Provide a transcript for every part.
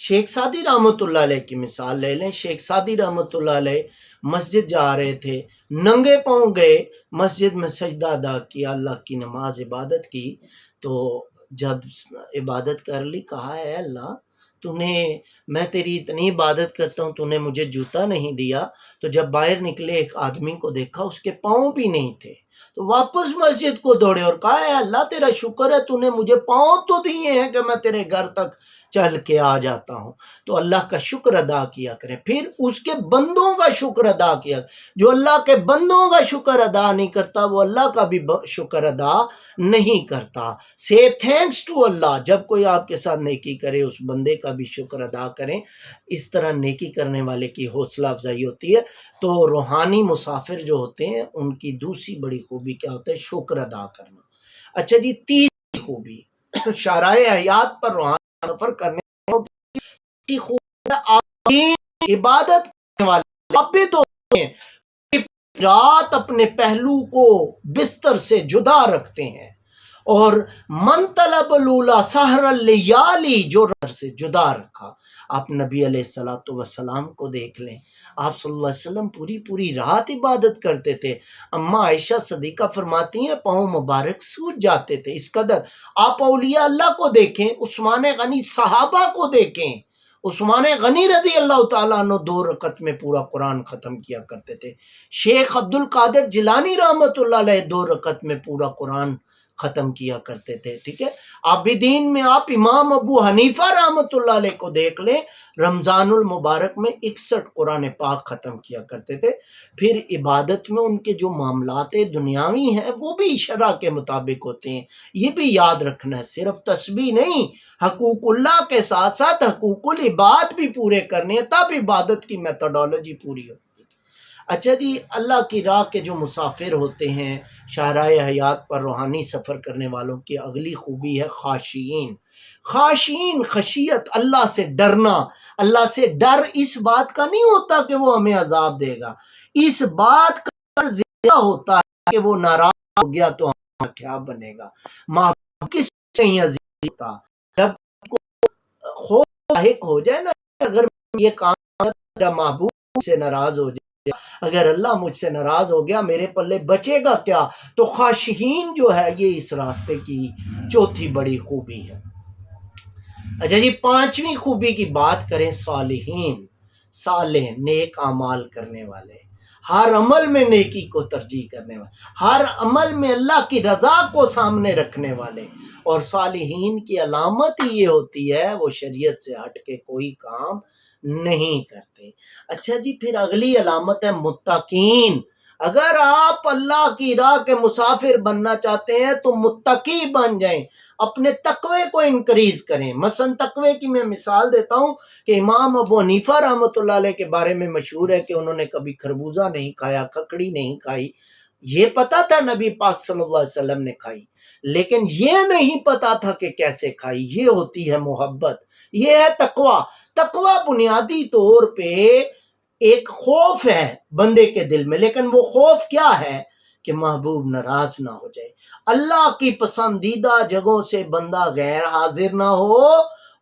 شیخ Saadi رحمۃ اللہ علیہ کی مثال لے لیں. شیخ سعدی رحمۃ اللہ علیہ مسجد جا رہے تھے، ننگے پاؤں گئے، مسجد میں سجدہ ادا کیا، اللہ کی نماز عبادت کی. تو جب عبادت کر لی، کہا اے اللہ میں تیری اتنی عبادت کرتا ہوں، تو نے مجھے جوتا نہیں دیا. تو جب باہر نکلے ایک آدمی کو دیکھا، اس کے پاؤں بھی نہیں تھے. تو واپس مسجد کو دوڑے اور کہا اے اللہ تیرا شکر ہے، تو نے مجھے پاؤں تو دیے ہیں کہ میں تیرے گھر تک چل کے آ جاتا ہوں. تو اللہ کا شکر ادا کیا کریں. پھر اس کے بندوں کا شکر ادا کیا. جو اللہ کے بندوں کا شکر ادا نہیں کرتا، وہ اللہ کا بھی شکر ادا نہیں کرتا. سے تھینکس ٹو اللہ. جب کوئی آپ کے ساتھ نیکی کرے، اس بندے کا بھی شکر ادا کریں. اس طرح نیکی کرنے والے کی حوصلہ افزائی ہوتی ہے. تو روحانی مسافر جو ہوتے ہیں، ان کی دوسری بڑی خوبی کیا ہوتا ہے؟ شکر ادا کرنا. اچھا جی، تیسری خوبی شعرائے حیات پر روحانی سفر کرنے کی خوبی ہے عبادت کرنے والے. آپ بھی تو ہیں رات اپنے پہلو کو بستر سے جدا رکھتے ہیں، اور من طلب الاولی سحر اللیالی، جو رات سے جدا رکھا. آپ نبی علیہ الصلوۃ والسلام کو دیکھ لیں، آپ صلی اللہ علیہ وسلم پوری رات عبادت کرتے تھے. اماں عائشہ صدیقہ فرماتی ہیں پاؤں مبارک سوج جاتے تھے اس قدر. آپ اولیاء اللہ کو دیکھیں، عثمان غنی صحابہ کو دیکھیں. عثمان غنی رضی اللہ تعالیٰ عنہ 2 رکعت میں پورا قرآن ختم کیا کرتے تھے. شیخ عبد القادر جیلانی رحمۃ اللہ علیہ 2 رکعت میں پورا قرآن ختم کیا کرتے تھے. ٹھیک ہے. عابدین میں آپ امام ابو حنیفہ رحمۃ اللہ علیہ کو دیکھ لیں، رمضان المبارک میں 61 قرآن پاک ختم کیا کرتے تھے. پھر عبادت میں ان کے جو معاملات دنیاوی ہیں، وہ بھی شرع کے مطابق ہوتے ہیں. یہ بھی یاد رکھنا ہے، صرف تسبیح نہیں، حقوق اللہ کے ساتھ ساتھ حقوق العباد بھی پورے کرنے ہیں، تب عبادت کی میتھڈالوجی پوری ہوتی ہے. اچھا جی، اللہ کی راہ کے جو مسافر ہوتے ہیں، شاہراہ حیات پر روحانی سفر کرنے والوں کی اگلی خوبی ہے خاشعین. خاشعین، خشیت، اللہ سے ڈرنا. اللہ سے ڈر اس بات کا نہیں ہوتا کہ وہ ہمیں عذاب دے گا، اس بات کا زیادہ ہوتا ہے کہ وہ ناراض ہو گیا تو ہمارا کیا بنے گا. محبوب کس سے نہیں عزیز ہوتا؟ جب خوف لاحق ہو جائے نا، اگر یہ کام میرا محبوب سے ناراض ہو جائے، اگر اللہ مجھ سے ناراض ہو گیا، میرے پلے بچے گا کیا؟ تو خاشعین جو ہے، یہ اس راستے کی چوتھی بڑی خوبی ہے. اچھا جی، 5ویں خوبی کی بات کریں، صالحین، صالح، نیک اعمال کرنے والے، ہر عمل میں نیکی کو ترجیح کرنے والے، ہر عمل میں اللہ کی رضا کو سامنے رکھنے والے. اور صالحین کی علامت ہی یہ ہوتی ہے، وہ شریعت سے ہٹ کے کوئی کام نہیں کرتے. اچھا جی، پھر اگلی علامت ہے متقین. اگر آپ اللہ کی راہ کے مسافر بننا چاہتے ہیں تو متقی بن جائیں، اپنے تقوی کو انکریز کریں. مثلا تقوی کی میں مثال دیتا ہوں کہ امام ابو حنیفہ رحمۃ اللہ علیہ کے بارے میں مشہور ہے کہ انہوں نے کبھی خربوزہ نہیں کھایا، ککڑی نہیں کھائی. یہ پتا تھا نبی پاک صلی اللہ علیہ وسلم نے کھائی، لیکن یہ نہیں پتا تھا کہ کیسے کھائی. یہ ہوتی ہے محبت، یہ ہے تقوی. تقوی بنیادی طور پہ ایک خوف ہے بندے کے دل میں، لیکن وہ خوف کیا ہے؟ کہ محبوب ناراض نہ ہو جائے، اللہ کی پسندیدہ جگہوں سے بندہ غیر حاضر نہ ہو،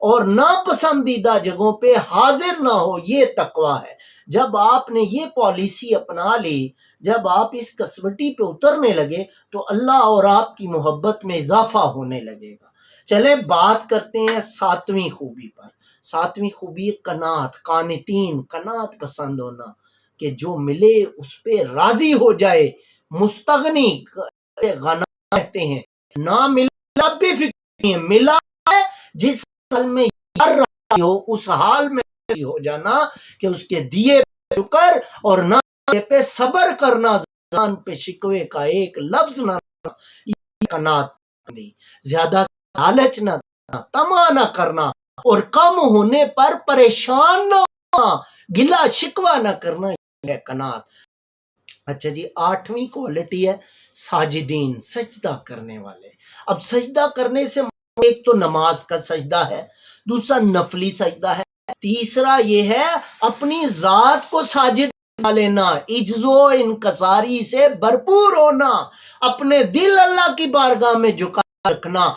اور ناپسندیدہ جگہوں پہ حاضر نہ ہو. یہ تقوی ہے. جب آپ نے یہ پالیسی اپنا لی، جب آپ اس کسوٹی پہ اترنے لگے، تو اللہ اور آپ کی محبت میں اضافہ ہونے لگے گا. چلیں بات کرتے ہیں 7ویں خوبی پر. 7ویں خوبی قناعت، قانتین، قناعت پسند ہونا، کہ جو ملے اس پہ راضی ہو جائے. مستغنی، غنا کہتے ہیں، نہ ملا بھی فکر نہیں ہے، ملا ہے جس حال میں یار راضی ہو، اس حال میں راضی ہو جانا کہ اس کے دیے پہ شکر اور نہ دیے پہ صبر کرنا، زبان پہ شکوے کا ایک لفظ نہ رکھنا. یہ قناعت دی. زیادہ لالچ نہ کرنا، طمع نہ کرنا، اور کم ہونے پر پریشان نہ ہونا، گلا شکوہ نہ کرنا. یہ ہے قناعت. اچھا جی، 8ویں کوالٹی ہے ساجدین، سجدہ کرنے والے. اب سجدہ کرنے سے ایک تو نماز کا سجدہ ہے، دوسرا نفلی سجدہ ہے، تیسرا یہ ہے اپنی ذات کو ساجد بنا لینا، عجز و انکساری سے بھرپور ہونا، اپنے دل اللہ کی بارگاہ میں جھکا رکھنا،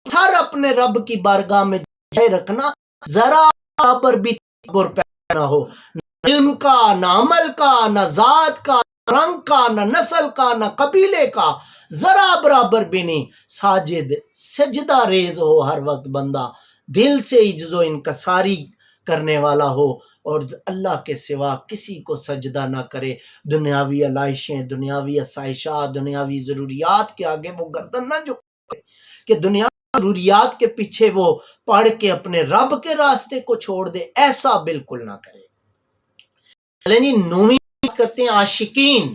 سر اپنے رب کی بارگاہ میں جھکائے رکھنا. ذرا پر بھی تکبر پیدا نہ ہو، نہ علم کا، نہ عمل کا، نہ ذات کا، نہ رنگ کا، نہ نسل کا، نہ قبیلے کا، ذرا برابر بھی نہیں۔ ساجد سجدہ ریز ہو ہر وقت بندہ، دل سے عجز و انکساری کرنے والا ہو، اور اللہ کے سوا کسی کو سجدہ نہ کرے۔ دنیاوی علائشیں، دنیاوی آسائشات، دنیاوی ضروریات کے آگے وہ گردن نہ جھکائے کہ دنیا ضروریات کے پیچھے وہ پڑھ کے اپنے رب کے راستے کو چھوڑ دے، ایسا بالکل نہ کرے۔ یعنی نویں بات کرتے ہیں عاشقین،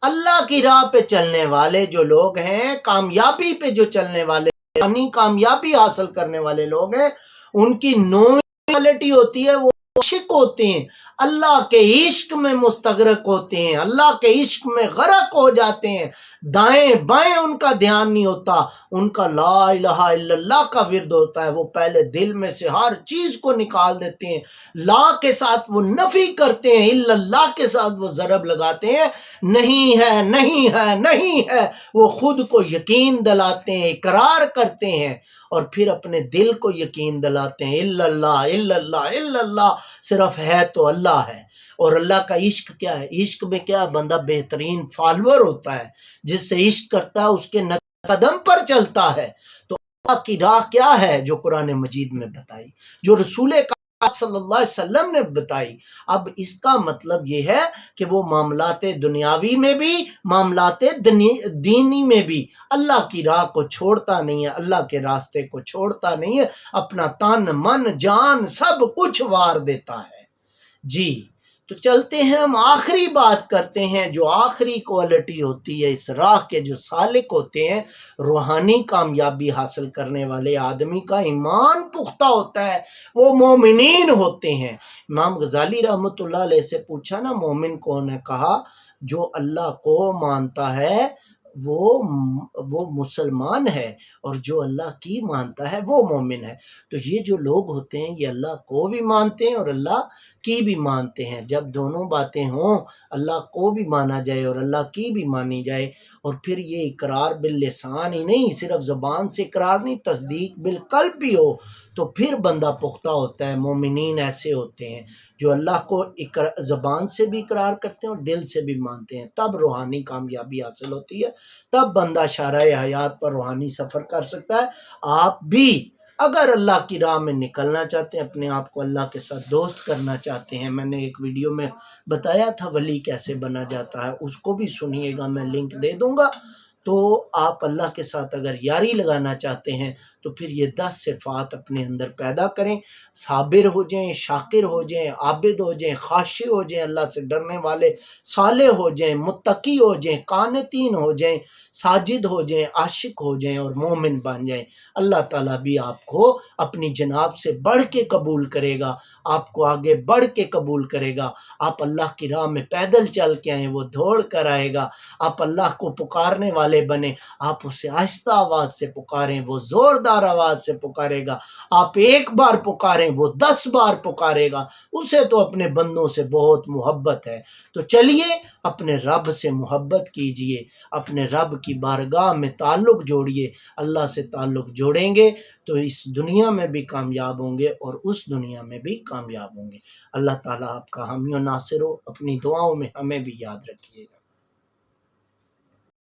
اللہ کی راہ پہ چلنے والے جو لوگ ہیں، کامیابی پہ جو چلنے والے، یعنی کامیابی حاصل کرنے والے لوگ ہیں، ان کی نویں کوالٹی ہوتی ہے وہ عاشق ہوتے ہیں، اللہ کے عشق میں مستغرق ہوتے ہیں، اللہ کے عشق میں غرق ہو جاتے ہیں، دائیں بائیں ان کا دھیان نہیں ہوتا، ان کا لا الہ الا اللہ کا ورد ہوتا ہے، وہ پہلے دل میں سے ہر چیز کو نکال دیتے ہیں، لا کے ساتھ وہ نفی کرتے ہیں، الا اللہ کے ساتھ وہ ضرب لگاتے ہیں، نہیں ہے نہیں ہے نہیں ہے، وہ خود کو یقین دلاتے ہیں، اقرار کرتے ہیں، اور پھر اپنے دل کو یقین دلاتے ہیں، الا اللہ الا اللہ الا اللہ، صرف ہے تو اللہ ہے۔ اور اللہ کا عشق کیا ہے؟ عشق میں کیا بندہ بہترین فالوور ہوتا ہے، جس سے عشق کرتا ہے اس کے قدم پر چلتا ہے۔ تو اللہ کی راہ کیا ہے جو قرآن مجید میں بتائی، جو رسول صلی اللہ علیہ وسلم نے بتائی؟ اب اس کا مطلب یہ ہے کہ وہ معاملات دنیاوی میں بھی، معاملات دینی میں بھی اللہ کی راہ کو چھوڑتا نہیں ہے، اللہ کے راستے کو چھوڑتا نہیں ہے، اپنا تن من جان سب کچھ وار دیتا ہے۔ جی تو چلتے ہیں، ہم آخری بات کرتے ہیں، جو آخری کوالٹی ہوتی ہے اس راہ کے جو سالک ہوتے ہیں، روحانی کامیابی حاصل کرنے والے آدمی کا ایمان پختہ ہوتا ہے، وہ مومنین ہوتے ہیں۔ امام غزالی رحمۃ اللہ علیہ سے پوچھا نا مومن کون ہے؟ کہا جو اللہ کو مانتا ہے وہ مسلمان ہے، اور جو اللہ کی مانتا ہے وہ مومن ہے۔ تو یہ جو لوگ ہوتے ہیں یہ اللہ کو بھی مانتے ہیں اور اللہ کی بھی مانتے ہیں۔ جب دونوں باتیں ہوں، اللہ کو بھی مانا جائے اور اللہ کی بھی مانی جائے، اور پھر یہ اقرار باللسان ہی نہیں، صرف زبان سے اقرار نہیں، تصدیق بالقلب بھی ہو، تو پھر بندہ پختہ ہوتا ہے۔ مومنین ایسے ہوتے ہیں جو اللہ کو زبان سے بھی اقرار کرتے ہیں اور دل سے بھی مانتے ہیں، تب روحانی کامیابی حاصل ہوتی ہے، تب بندہ شارع حیات پر روحانی سفر کر سکتا ہے۔ آپ بھی اگر اللہ کی راہ میں نکلنا چاہتے ہیں، اپنے آپ کو اللہ کے ساتھ دوست کرنا چاہتے ہیں، میں نے ایک ویڈیو میں بتایا تھا ولی کیسے بنا جاتا ہے، اس کو بھی سنیے گا، میں لنک دے دوں گا۔ تو آپ اللہ کے ساتھ اگر یاری لگانا چاہتے ہیں تو پھر یہ 10 صفات اپنے اندر پیدا کریں، صابر ہو جائیں، شاکر ہو جائیں، عابد ہو جائیں، خاشع ہو جائیں، اللہ سے ڈرنے والے، صالح ہو جائیں، متقی ہو جائیں، قانتین ہو جائیں، ساجد ہو جائیں، عاشق ہو جائیں اور مومن بن جائیں۔ اللہ تعالیٰ بھی آپ کو اپنی جناب سے بڑھ کے قبول کرے گا، آپ کو آگے بڑھ کے قبول کرے گا۔ آپ اللہ کی راہ میں پیدل چل کے آئیں، وہ دوڑ کر آئے گا۔ آپ اللہ کو پکارنے والے بنے، آپ اسے آہستہ آواز سے پکاریں، وہ زوردار آواز سے پکارے گا۔ آپ ایک بار پکاریں، وہ 10 بار پکارے گا، اسے تو اپنے بندوں سے بہت محبت ہے۔ تو چلیے اپنے رب سے محبت کیجئے، اپنے رب کی بارگاہ میں تعلق جوڑیے۔ اللہ سے تعلق جوڑیں گے تو اس دنیا میں بھی کامیاب ہوں گے اور اس دنیا میں بھی کامیاب ہوں گے۔ اللہ تعالیٰ آپ کا حامی و ناصر ہو، اپنی دعاؤں میں ہمیں بھی یاد رکھیے گا۔